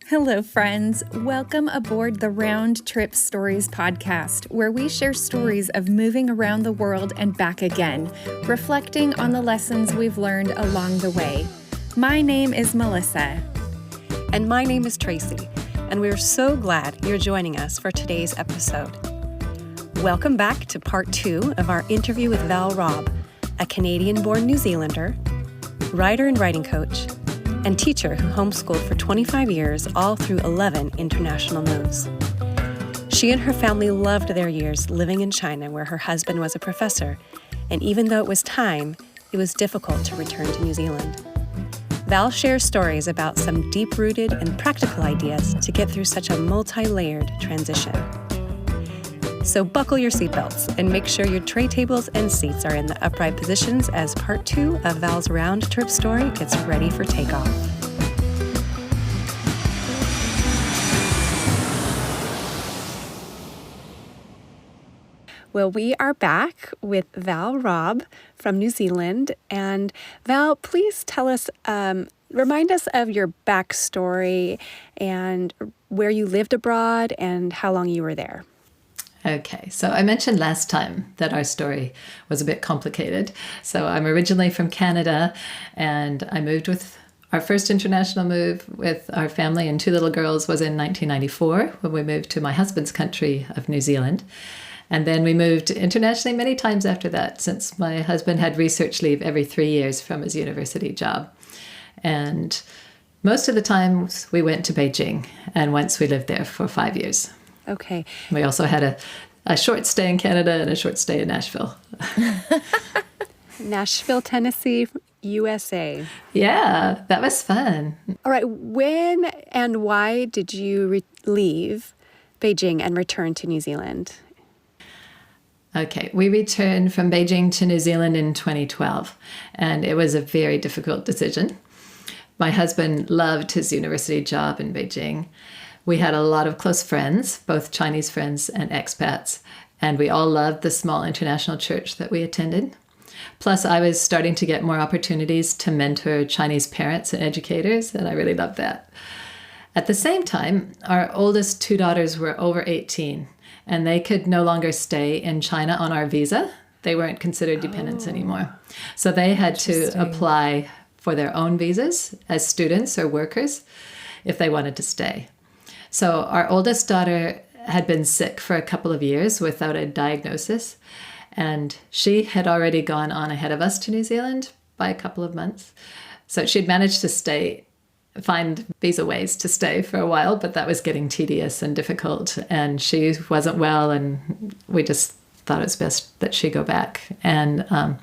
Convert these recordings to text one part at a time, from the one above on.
Hello, friends. Welcome aboard the Round Trip Stories podcast, where we share stories of moving around the world and back again, reflecting on the lessons we've learned along the way. My name is Melissa. And my name is Tracy, and we're so glad you're joining us for today's episode. Welcome back to part 2 of our interview with Val Robb, a Canadian-born New Zealander, writer and writing coach, and teacher who homeschooled for 25 years, all through 11 international moves. She and her family loved their years living in China, where her husband was a professor, and even though it was time, it was difficult to return to New Zealand. Val shares stories about some deep-rooted and practical ideas to get through such a multi-layered transition. So buckle your seatbelts and make sure your tray tables and seats are in the upright positions as part 2 of Val's round trip story gets ready for takeoff. Well, we are back with Val Robb from New Zealand. And Val, please tell us, remind us of your backstory and where you lived abroad and how long you were there. Okay, so I mentioned last time that our story was a bit complicated. So I'm originally from Canada, and I moved with our first international move with our family and 2 little girls was in 1994 when we moved to my husband's country of New Zealand. And then we moved internationally many times after that, since my husband had research leave every 3 years from his university job. And most of the time we went to Beijing, and once we lived there for 5 years. Okay. We also had a short stay in Canada and a short stay in Nashville. Nashville, Tennessee, USA. Yeah, that was fun. All right. When and why did you leave Beijing and return to New Zealand? Okay, we returned from Beijing to New Zealand in 2012, and it was a very difficult decision. My husband loved his university job in Beijing. We had a lot of close friends, both Chinese friends and expats, and we all loved the small international church that we attended. Plus, I was starting to get more opportunities to mentor Chinese parents and educators, and I really loved that. At the same time, our oldest 2 daughters were over 18, and they could no longer stay in China on our visa. They weren't considered dependents anymore. So they had to apply for their own visas as students or workers if they wanted to stay. So our oldest daughter had been sick for a couple of years without a diagnosis, and she had already gone on ahead of us to New Zealand by a couple of months. So she'd managed to find visa ways to stay for a while, but that was getting tedious and difficult, and she wasn't well, and we just thought it was best that she go back. And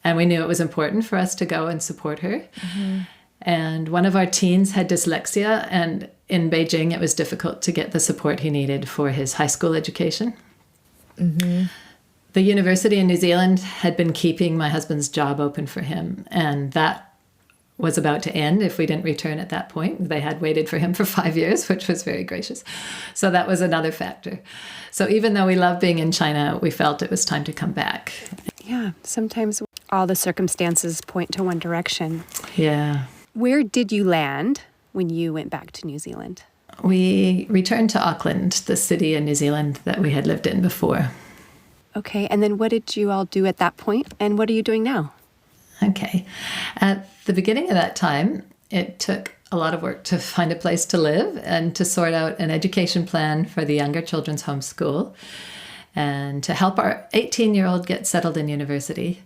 we knew it was important for us to go and support her. Mm-hmm. And one of our teens had dyslexia, and in Beijing, it was difficult to get the support he needed for his high school education. Mm-hmm. The university in New Zealand had been keeping my husband's job open for him, and that was about to end if we didn't return at that point. They had waited for him for 5 years, which was very gracious. So that was another factor. So even though we loved being in China, we felt it was time to come back. Yeah, sometimes all the circumstances point to one direction. Yeah. Where did you land when you went back to New Zealand? We returned to Auckland, the city in New Zealand that we had lived in before. Okay, and then what did you all do at that point, and what are you doing now? Okay. At the beginning of that time, it took a lot of work to find a place to live and to sort out an education plan for the younger children's homeschool and to help our 18-year-old get settled in university.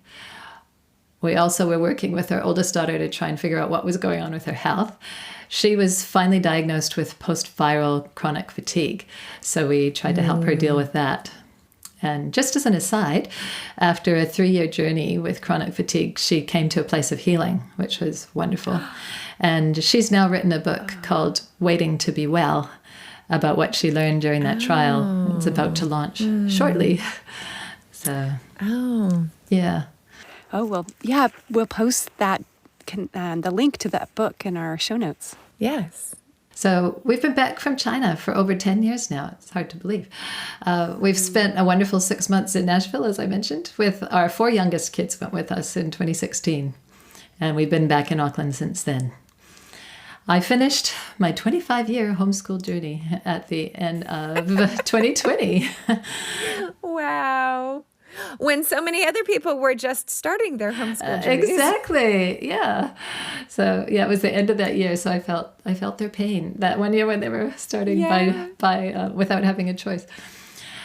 We also were working with our oldest daughter to try and figure out what was going on with her health. She was finally diagnosed with post-viral chronic fatigue, so we tried to help her deal with that. And just as an aside, after a 3-year journey with chronic fatigue, she came to a place of healing, which was wonderful. And she's now written a book called Waiting to Be Well about what she learned during that trial. It's about to launch shortly. So, yeah. Oh, well, yeah, we'll post that the link to that book in our show notes. Yes. So we've been back from China for over 10 years now. It's hard to believe. We've spent a wonderful 6 months in Nashville, as I mentioned, with our 4 youngest kids went with us in 2016. And we've been back in Auckland since then. I finished my 25-year homeschool journey at the end of 2020. Wow. When so many other people were just starting their homeschool journeys. Exactly. Yeah. So yeah, it was the end of that year. So I felt their pain that one year when they were starting by without having a choice.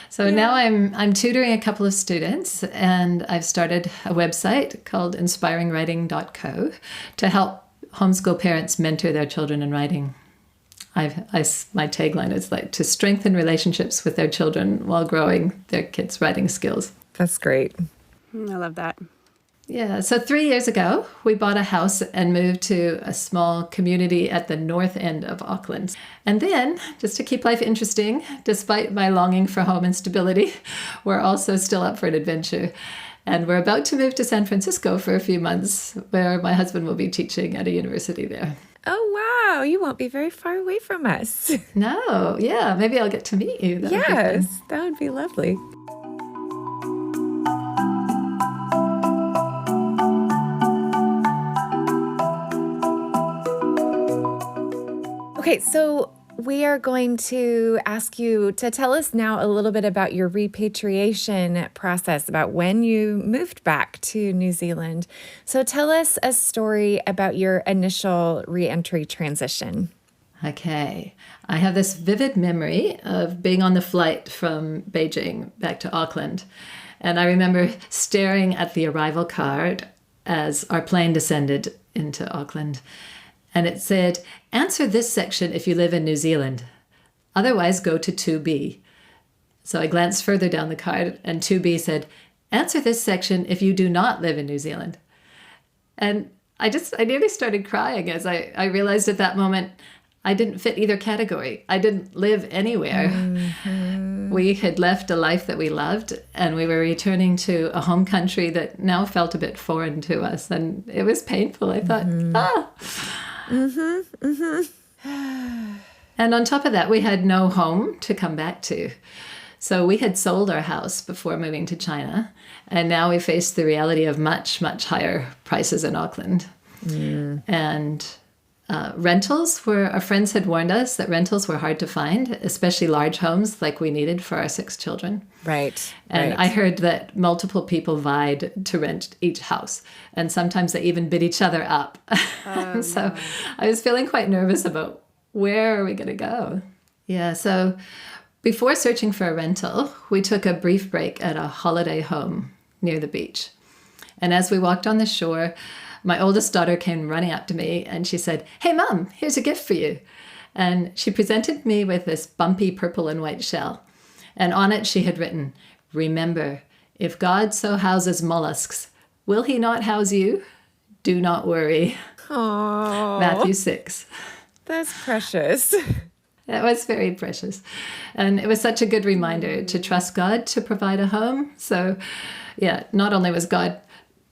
So now I'm tutoring a couple of students, and I've started a website called inspiringwriting.co to help homeschool parents mentor their children in writing. My tagline is like to strengthen relationships with their children while growing their kids' writing skills. That's great. I love that. Yeah, so 3 years ago, we bought a house and moved to a small community at the north end of Auckland. And then, just to keep life interesting, despite my longing for home and stability, we're also still up for an adventure. And we're about to move to San Francisco for a few months, where my husband will be teaching at a university there. Oh, wow. You won't be very far away from us. No, yeah, maybe I'll get to meet you. Yes, that would be lovely. Okay, so we are going to ask you to tell us now a little bit about your repatriation process, about when you moved back to New Zealand. So tell us a story about your initial reentry transition. Okay. I have this vivid memory of being on the flight from Beijing back to Auckland. And I remember staring at the arrival card as our plane descended into Auckland. And it said, answer this section if you live in New Zealand. Otherwise, go to 2B. So I glanced further down the card, and 2B said, answer this section if you do not live in New Zealand. And I nearly started crying as I realized at that moment I didn't fit either category. I didn't live anywhere. Mm-hmm. We had left a life that we loved, and we were returning to a home country that now felt a bit foreign to us. And it was painful. I thought, Mm-hmm, mm-hmm. And on top of that, we had no home to come back to. So we had sold our house before moving to China, and now we faced the reality of much, much higher prices in Auckland. Mm. And our friends had warned us that rentals were hard to find, especially large homes like we needed for our 6 children. Right. And I heard that multiple people vied to rent each house, and sometimes they even bid each other up. So I was feeling quite nervous about where are we going to go? Yeah, so before searching for a rental, we took a brief break at a holiday home near the beach. And as we walked on the shore, my oldest daughter came running up to me and she said, "Hey, Mom, here's a gift for you." And she presented me with this bumpy purple and white shell. And on it she had written, "Remember, if God so houses mollusks, will he not house you? Do not worry." Aww. Matthew 6. That's precious. That was very precious. And it was such a good reminder to trust God to provide a home. So, yeah, not only was God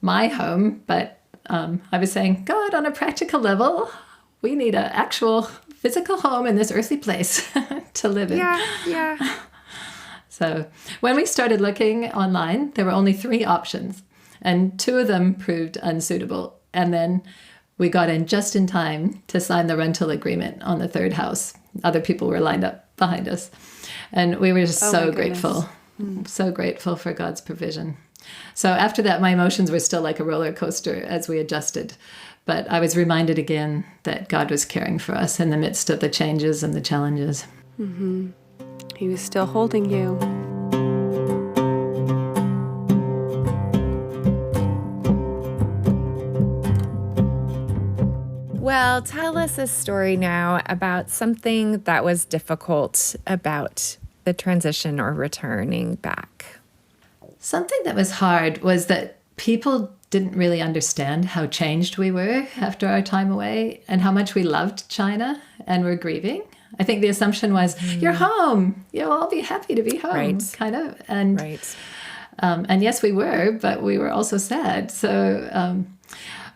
my home, but I was saying, God, on a practical level, we need an actual physical home in this earthly place to live in. Yeah. So when we started looking online, there were only 3 options, and 2 of them proved unsuitable. And then we got in just in time to sign the rental agreement on the 3rd house. Other people were lined up behind us. And we were just so grateful, so grateful for God's provision. So after that, my emotions were still like a roller coaster as we adjusted. But I was reminded again that God was caring for us in the midst of the changes and the challenges. Mm-hmm. He was still holding you. Well, tell us a story now about something that was difficult about the transition or returning back. Something that was hard was that people didn't really understand how changed we were after our time away and how much we loved China and were grieving. I think the assumption was, you're home. You'll all be happy to be home, kind of. And, and yes, we were, but we were also sad. So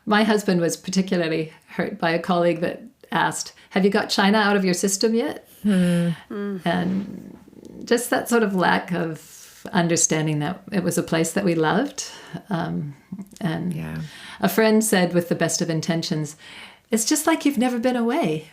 my husband was particularly hurt by a colleague that asked, "Have you got China out of your system yet?" And just that sort of lack of understanding that it was a place that we loved. A friend said with the best of intentions, it's just like you've never been away.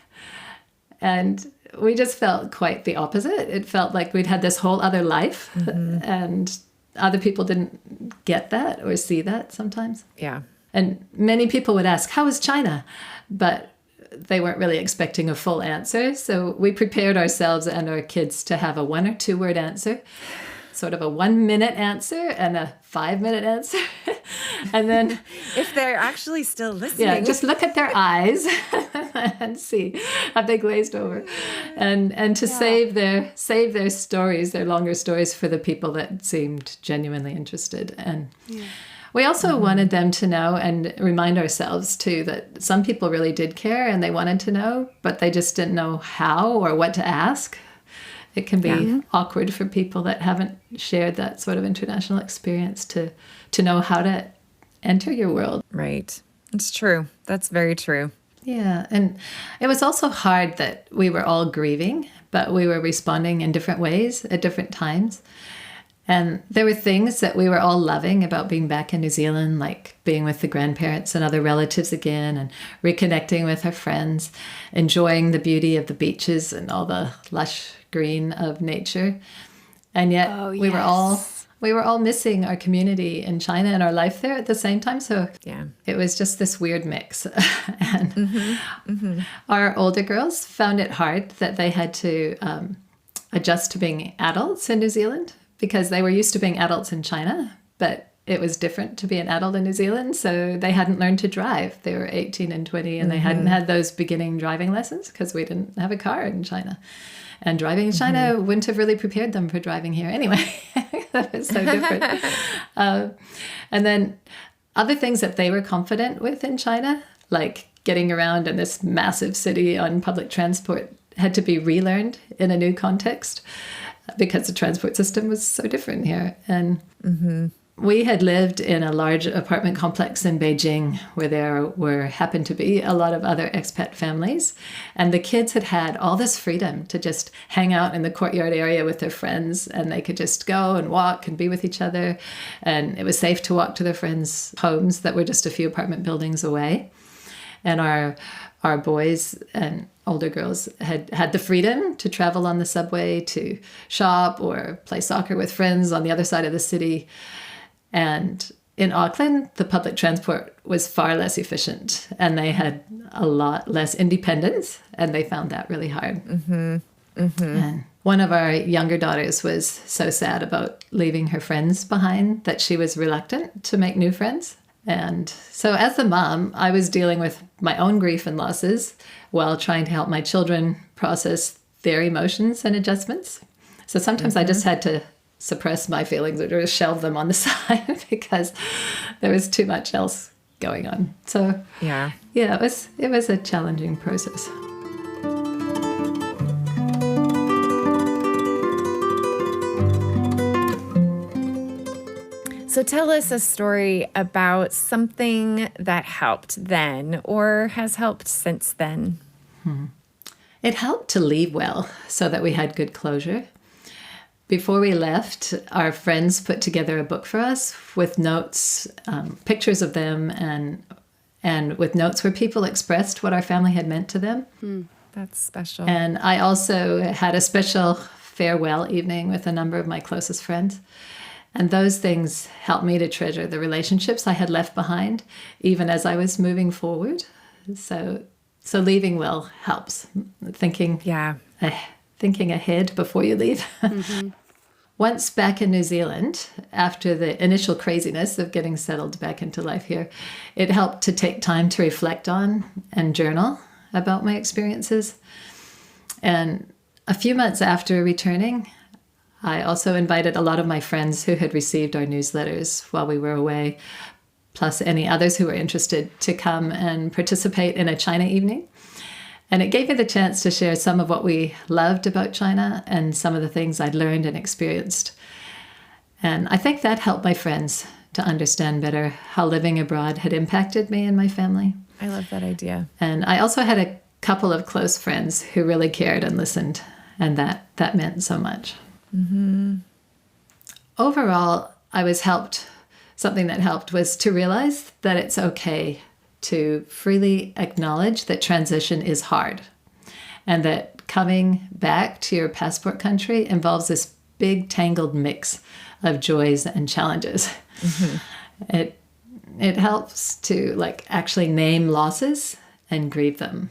And we just felt quite the opposite. It felt like we'd had this whole other life, and other people didn't get that or see that sometimes. Yeah. And many people would ask, how is China? But they weren't really expecting a full answer. So we prepared ourselves and our kids to have a 1 or 2 word answer, sort of a 1 minute answer and a 5 minute answer. And then if they're actually still listening, yeah, just look at their eyes and see, have they glazed over? And to save their stories, their longer stories, for the people that seemed genuinely interested. And we also wanted them to know, and remind ourselves too, that some people really did care and they wanted to know, but they just didn't know how or what to ask. It can be awkward for people that haven't shared that sort of international experience to know how to enter your world. Right. It's true. That's very true. Yeah. And it was also hard that we were all grieving, but we were responding in different ways at different times. And there were things that we were all loving about being back in New Zealand, like being with the grandparents and other relatives again, and reconnecting with our friends, enjoying the beauty of the beaches and all the lush green of nature. And yet we were all missing our community in China and our life there at the same time. So it was just this weird mix. And our older girls found it hard that they had to adjust to being adults in New Zealand, because they were used to being adults in China, but it was different to be an adult in New Zealand. So they hadn't learned to drive. They were 18 and 20, and they hadn't had those beginning driving lessons because we didn't have a car in China. And driving in China wouldn't have really prepared them for driving here anyway. That was so different. And then other things that they were confident with in China, like getting around in this massive city on public transport, had to be relearned in a new context, because the transport system was so different here. And we had lived in a large apartment complex in Beijing where there happened to be a lot of other expat families. And the kids had had all this freedom to just hang out in the courtyard area with their friends, and they could just go and walk and be with each other. And it was safe to walk to their friends' homes that were just a few apartment buildings away. And our boys and older girls had the freedom to travel on the subway, to shop or play soccer with friends on the other side of the city. And in Auckland, the public transport was far less efficient, and they had a lot less independence, and they found that really hard. And one of our younger daughters was so sad about leaving her friends behind that she was reluctant to make new friends. And so as the mom, I was dealing with my own grief and losses while trying to help my children process their emotions and adjustments. So sometimes I just had to suppress my feelings or just shelve them on the side because there was too much else going on. So it was a challenging process. So tell us a story about something that helped then or has helped since then. It helped to leave well so that we had good closure. Before we left, our friends put together a book for us with notes, pictures of them, and with notes where people expressed what our family had meant to them. That's special. And I also had a special farewell evening with a number of my closest friends. And those things helped me to treasure the relationships I had left behind, even as I was moving forward. So leaving well helps. Thinking ahead before you leave. Once back in New Zealand, after the initial craziness of getting settled back into life here, it helped to take time to reflect on and journal about my experiences. And a few months after returning, I also invited a lot of my friends who had received our newsletters while we were away, plus any others who were interested, to come and participate in a China evening. And it gave me the chance to share some of what we loved about China and some of the things I'd learned and experienced. And I think that helped my friends to understand better how living abroad had impacted me and my family. I love that idea. And I also had a couple of close friends who really cared and listened, and that meant so much. Overall, something that helped was to realize that it's okay to freely acknowledge that transition is hard and that coming back to your passport country involves this big tangled mix of joys and challenges. It helps to like actually name losses and grieve them.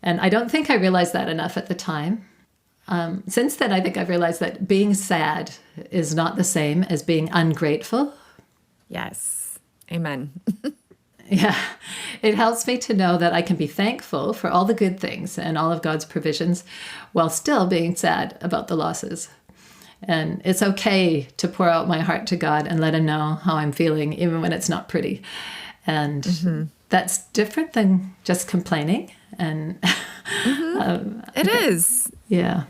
And I don't think I realized that enough at the time. Since then, I think I've realized that being sad is not the same as being ungrateful. Yes. Amen. Yeah. It helps me to know that I can be thankful for all the good things and all of God's provisions while still being sad about the losses. And it's okay to pour out my heart to God and let him know how I'm feeling, even when it's not pretty. And that's different than just complaining. And It is. Yeah.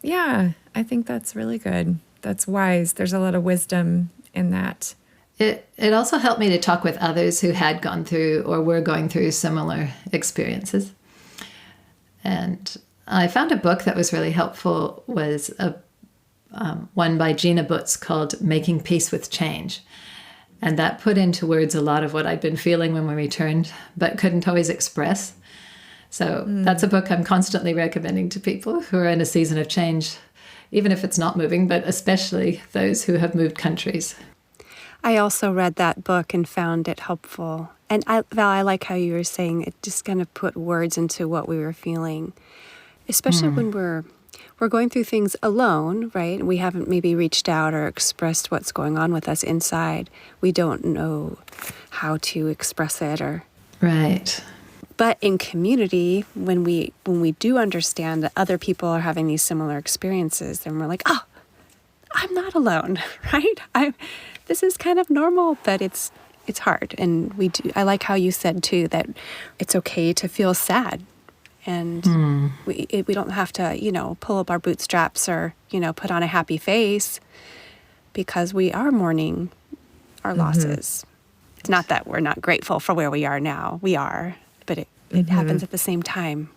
Yeah. I think that's really good. That's wise. There's a lot of wisdom in that. It also helped me to talk with others who had gone through or were going through similar experiences. And I found a book that was really helpful, was one by Gina Butz called Making Peace with Change. And that put into words a lot of what I'd been feeling when we returned, but couldn't always express. So that's a book I'm constantly recommending to people who are in a season of change, even if it's not moving, but especially those who have moved countries. I also read that book and found it helpful. And Val, I like how you were saying it just kind of put words into what we were feeling, especially when we're going through things alone, right? We haven't maybe reached out or expressed what's going on with us inside. We don't know how to express it or... Right. But in community, when we do understand that other people are having these similar experiences, then we're like, oh, I'm not alone, right? This is kind of normal, but it's hard. And I like how you said too that it's okay to feel sad. And we don't have to, pull up our bootstraps or, put on a happy face, because we are mourning our losses. It's not that we're not grateful for where we are now. We are, but it happens at the same time.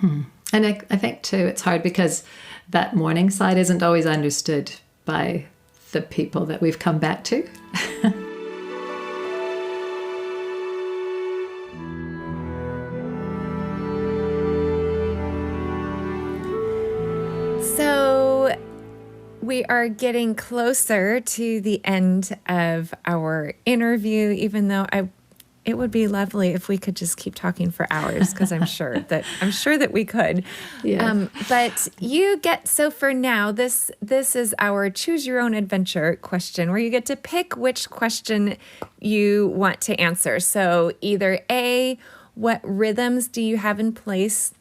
And I think too, it's hard because that mourning side isn't always understood by the people that we've come back to. So we are getting closer to the end of our interview, even though it would be lovely if we could just keep talking for hours, because I'm sure that we could. Yeah. But so for now, this is our choose your own adventure question, where you get to pick which question you want to answer. So either A, what rhythms do you have in place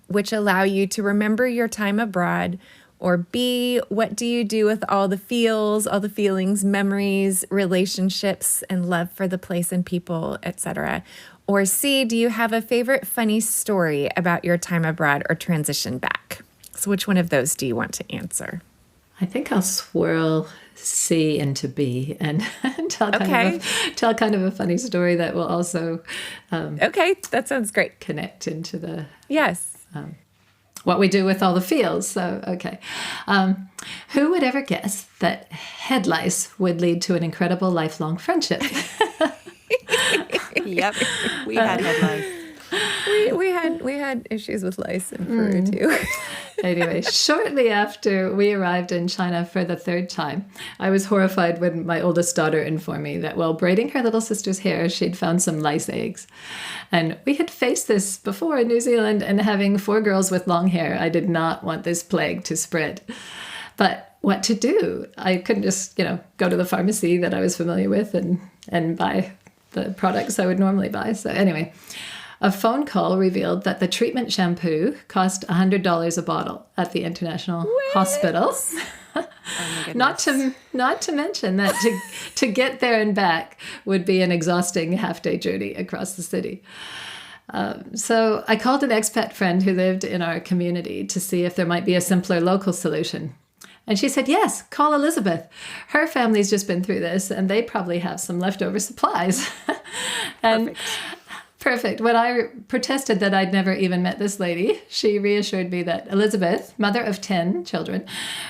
which allow you to remember your time abroad? Or B, what do you do with all the feelings, memories, relationships, and love for the place and people, etc.? Or C, do you have a favorite funny story about your time abroad or transition back? So which one of those do you want to answer? I think I'll swirl C into B and tell kind of a funny story that will also okay, that sounds great. Connect into the what we do with all the feels. So, okay. Who would ever guess that head lice would lead to an incredible lifelong friendship? Yep, we had head lice. We had issues with lice in Peru too. Anyway, shortly after we arrived in China for the third time, I was horrified when my oldest daughter informed me that while braiding her little sister's hair, she'd found some lice eggs. And we had faced this before in New Zealand, and having 4 girls with long hair, I did not want this plague to spread. But what to do? I couldn't just, go to the pharmacy that I was familiar with and buy the products I would normally buy. So anyway, a phone call revealed that the treatment shampoo cost $100 a bottle at the International Hospital. Oh my Not to mention that to get there and back would be an exhausting half-day journey across the city. So I called an expat friend who lived in our community to see if there might be a simpler local solution. And she said, yes, call Elizabeth. Her family's just been through this, and they probably have some leftover supplies. And Perfect. When I protested that I'd never even met this lady, she reassured me that Elizabeth, mother of 10 children,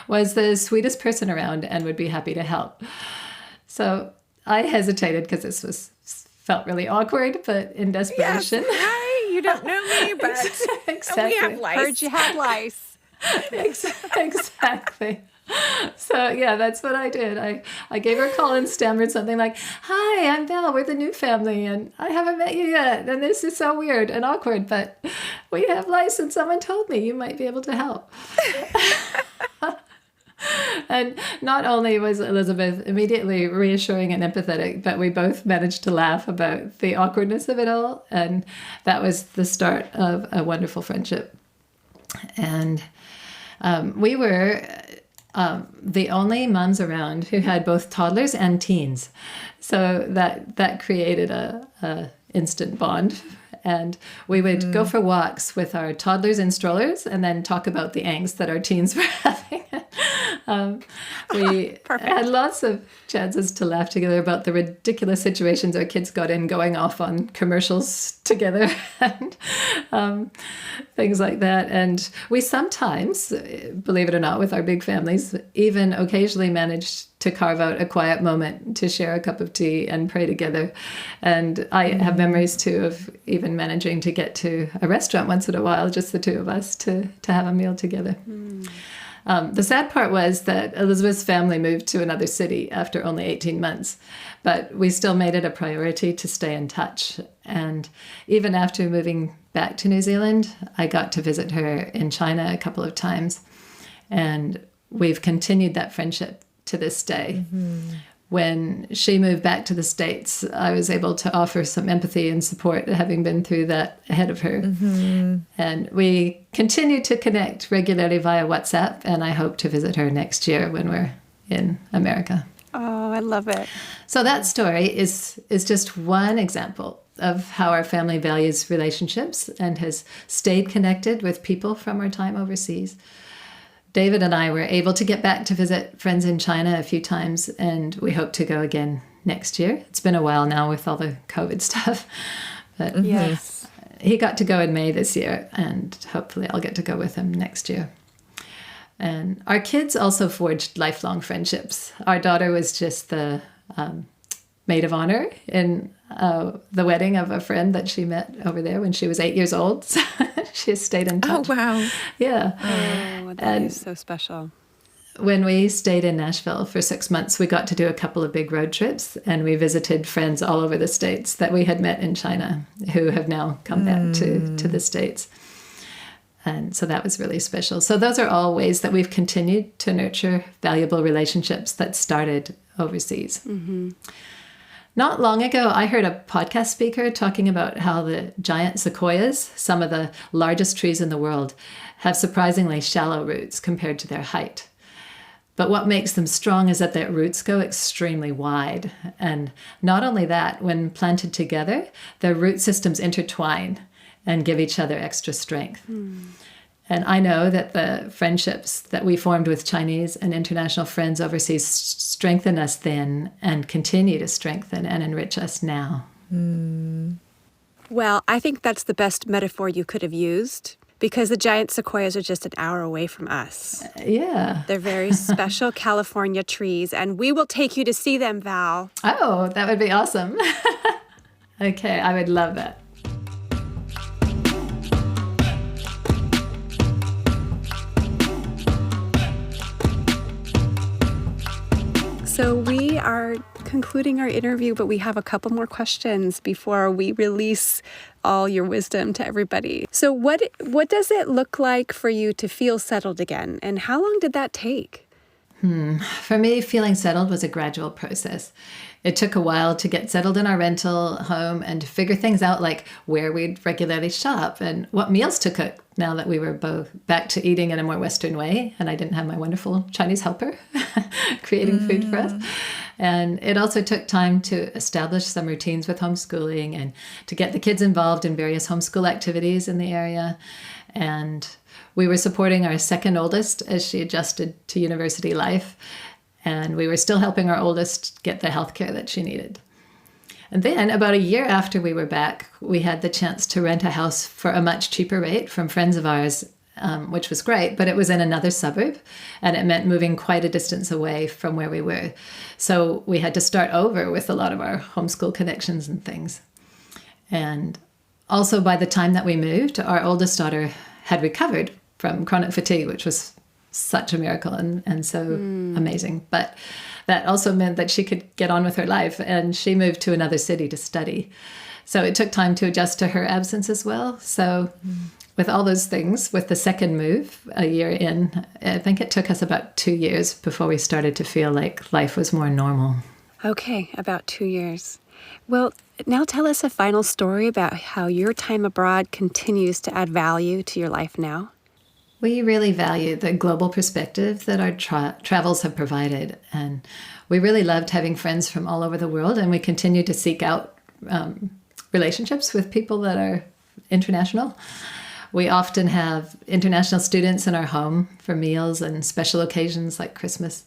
was the sweetest person around and would be happy to help. So I hesitated because this was felt really awkward, but in desperation. Yes, hi, you don't know me, but Exactly. we have lice. Heard you had lice. Exactly. So yeah, that's what I did. I gave her a call and stammered something like, "Hi, I'm Val. We're the new family, and I haven't met you yet. And this is so weird and awkward, but we have lice, and someone told me you might be able to help." And not only was Elizabeth immediately reassuring and empathetic, but we both managed to laugh about the awkwardness of it all, and that was the start of a wonderful friendship. And we were the only moms around who had both toddlers and teens. So that created a instant bond. And we would go for walks with our toddlers in strollers and then talk about the angst that our teens were having. We had lots of chances to laugh together about the ridiculous situations our kids got in, going off on commercials together and things like that. And we sometimes, believe it or not, with our big families, even occasionally managed to carve out a quiet moment to share a cup of tea and pray together. And I have memories too of even managing to get to a restaurant once in a while, just the two of us, to have a meal together. The sad part was that Elizabeth's family moved to another city after only 18 months, but we still made it a priority to stay in touch. And even after moving back to New Zealand, I got to visit her in China a couple of times, and we've continued that friendship to this day. When she moved back to the States, I was able to offer some empathy and support, having been through that ahead of her. And we continue to connect regularly via WhatsApp, and I hope to visit her next year when we're in America. Oh, I love it. So that story is just one example of how our family values relationships and has stayed connected with people from our time overseas. David and I were able to get back to visit friends in China a few times, and we hope to go again next year. It's been a while now with all the COVID stuff, but Yes. he got to go in May this year, and hopefully I'll get to go with him next year. And our kids also forged lifelong friendships. Our daughter was just the maid of honor in the wedding of a friend that she met over there when she was 8 years old. So she has stayed in touch. Oh, wow. Yeah. Oh, that is so special. When we stayed in Nashville for 6 months, we got to do a couple of big road trips, and we visited friends all over the States that we had met in China who have now come back to the States. And so that was really special. So those are all ways that we've continued to nurture valuable relationships that started overseas. Not long ago, I heard a podcast speaker talking about how the giant sequoias, some of the largest trees in the world, have surprisingly shallow roots compared to their height. But what makes them strong is that their roots go extremely wide. And not only that, when planted together, their root systems intertwine and give each other extra strength. And I know that the friendships that we formed with Chinese and international friends overseas strengthen us then and continue to strengthen and enrich us now. Well, I think that's the best metaphor you could have used, because the giant sequoias are just an hour away from us. Yeah. They're very special California trees, and we will take you to see them, Val. Oh, that would be awesome. Okay, I would love that. So we are concluding our interview, but we have a couple more questions before we release all your wisdom to everybody. So what does it look like for you to feel settled again? And how long did that take? For me, feeling settled was a gradual process. It took a while to get settled in our rental home and to figure things out, like where we'd regularly shop and what meals to cook now that we were both back to eating in a more Western way and I didn't have my wonderful Chinese helper creating food for us. And it also took time to establish some routines with homeschooling and to get the kids involved in various homeschool activities in the area. And we were supporting our second oldest as she adjusted to university life. And we were still helping our oldest get the healthcare that she needed. And then about a year after we were back, we had the chance to rent a house for a much cheaper rate from friends of ours which was great, but it was in another suburb, and it meant moving quite a distance away from where we were. So we had to start over with a lot of our homeschool connections and things. And also by the time that we moved, our oldest daughter had recovered from chronic fatigue, which was such a miracle and so amazing. But that also meant that she could get on with her life, and she moved to another city to study. So it took time to adjust to her absence as well. So with all those things, with the second move a year in, I think it took us about 2 years before we started to feel like life was more normal. Okay, about 2 years. Well, now tell us a final story about how your time abroad continues to add value to your life now. We really value the global perspective that our travels have provided. And we really loved having friends from all over the world. And we continue to seek out relationships with people that are international. We often have international students in our home for meals and special occasions like Christmas.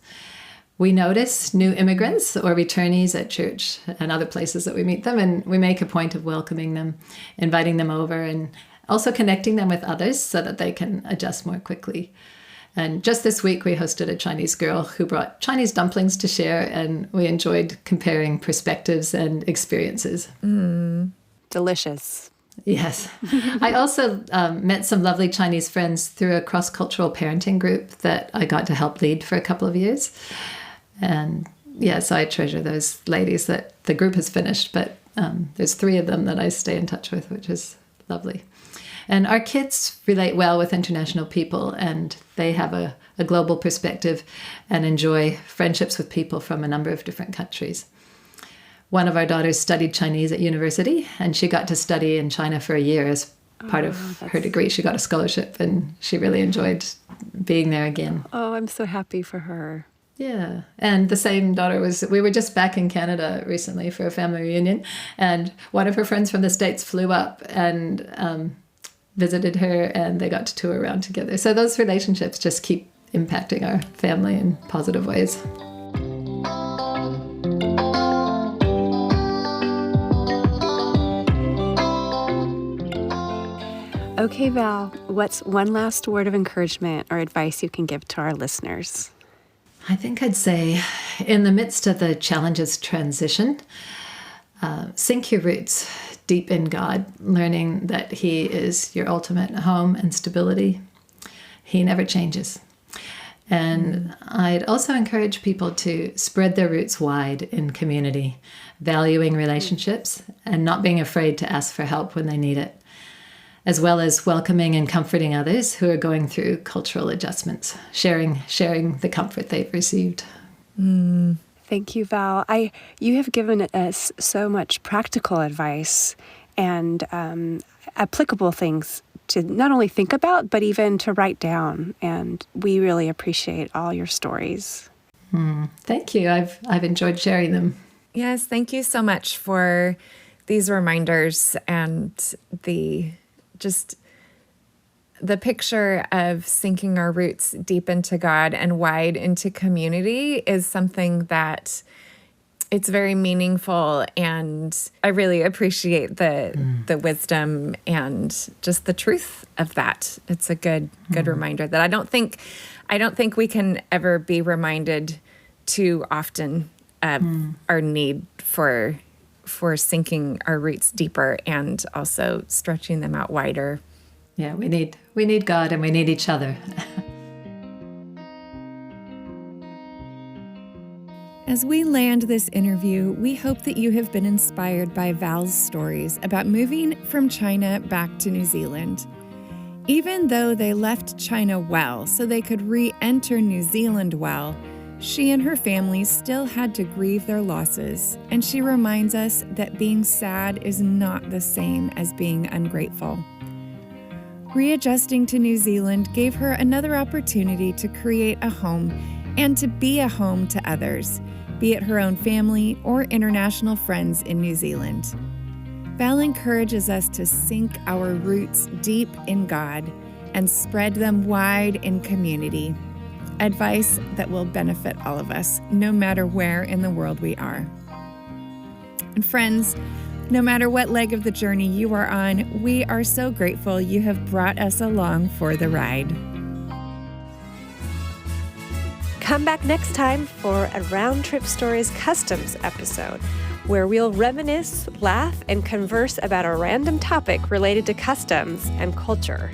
We notice new immigrants or returnees at church and other places that we meet them, and we make a point of welcoming them, inviting them over, and also connecting them with others so that they can adjust more quickly. And just this week, we hosted a Chinese girl who brought Chinese dumplings to share, and we enjoyed comparing perspectives and experiences. Delicious. Yes. I also met some lovely Chinese friends through a cross-cultural parenting group that I got to help lead for a couple of years. And yes, I treasure those ladies. That the group has finished, but there's 3 of them that I stay in touch with, which is lovely. And our kids relate well with international people, and they have a global perspective and enjoy friendships with people from a number of different countries. One of our daughters studied Chinese at university, and she got to study in China for a year as part of her degree. She got a scholarship, and she really enjoyed being there again. Oh, I'm so happy for her. Yeah. And the same daughter we were just back in Canada recently for a family reunion, and one of her friends from the States flew up and visited her, and they got to tour around together. So those relationships just keep impacting our family in positive ways. Okay, Val, what's one last word of encouragement or advice you can give to our listeners? I think I'd say, in the midst of the challenges transition, sink your roots deep in God, learning that He is your ultimate home and stability. He never changes. And I'd also encourage people to spread their roots wide in community, valuing relationships and not being afraid to ask for help when they need it, as well as welcoming and comforting others who are going through cultural adjustments, sharing the comfort they've received. Thank you, Val. You have given us so much practical advice and applicable things to not only think about, but even to write down. And we really appreciate all your stories. Thank you. I've enjoyed sharing them. Yes, thank you so much for these reminders and the picture of sinking our roots deep into God and wide into community is something that it's very meaningful, and I really appreciate the wisdom and just the truth of that. It's a good reminder that I don't think we can ever be reminded too often of our need for sinking our roots deeper and also stretching them out wider. Yeah, we need God, and we need each other. As we land this interview, we hope that you have been inspired by Val's stories about moving from China back to New Zealand. Even though they left China well so they could re-enter New Zealand well, she and her family still had to grieve their losses, and she reminds us that being sad is not the same as being ungrateful. Readjusting to New Zealand gave her another opportunity to create a home and to be a home to others, be it her own family or international friends in New Zealand. Val encourages us to sink our roots deep in God and spread them wide in community. Advice that will benefit all of us, no matter where in the world we are. And friends, No matter what leg of the journey you are on, we are so grateful you have brought us along for the ride. Come back next time for a Round Trip Stories Customs episode, where we'll reminisce, laugh, and converse about a random topic related to customs and culture.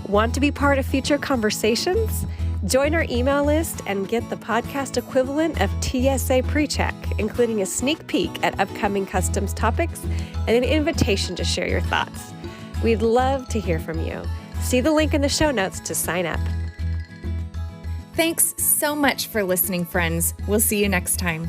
Want to be part of future conversations? Join our email list and get the podcast equivalent of TSA PreCheck, including a sneak peek at upcoming customs topics and an invitation to share your thoughts. We'd love to hear from you. See the link in the show notes to sign up. Thanks so much for listening, friends. We'll see you next time.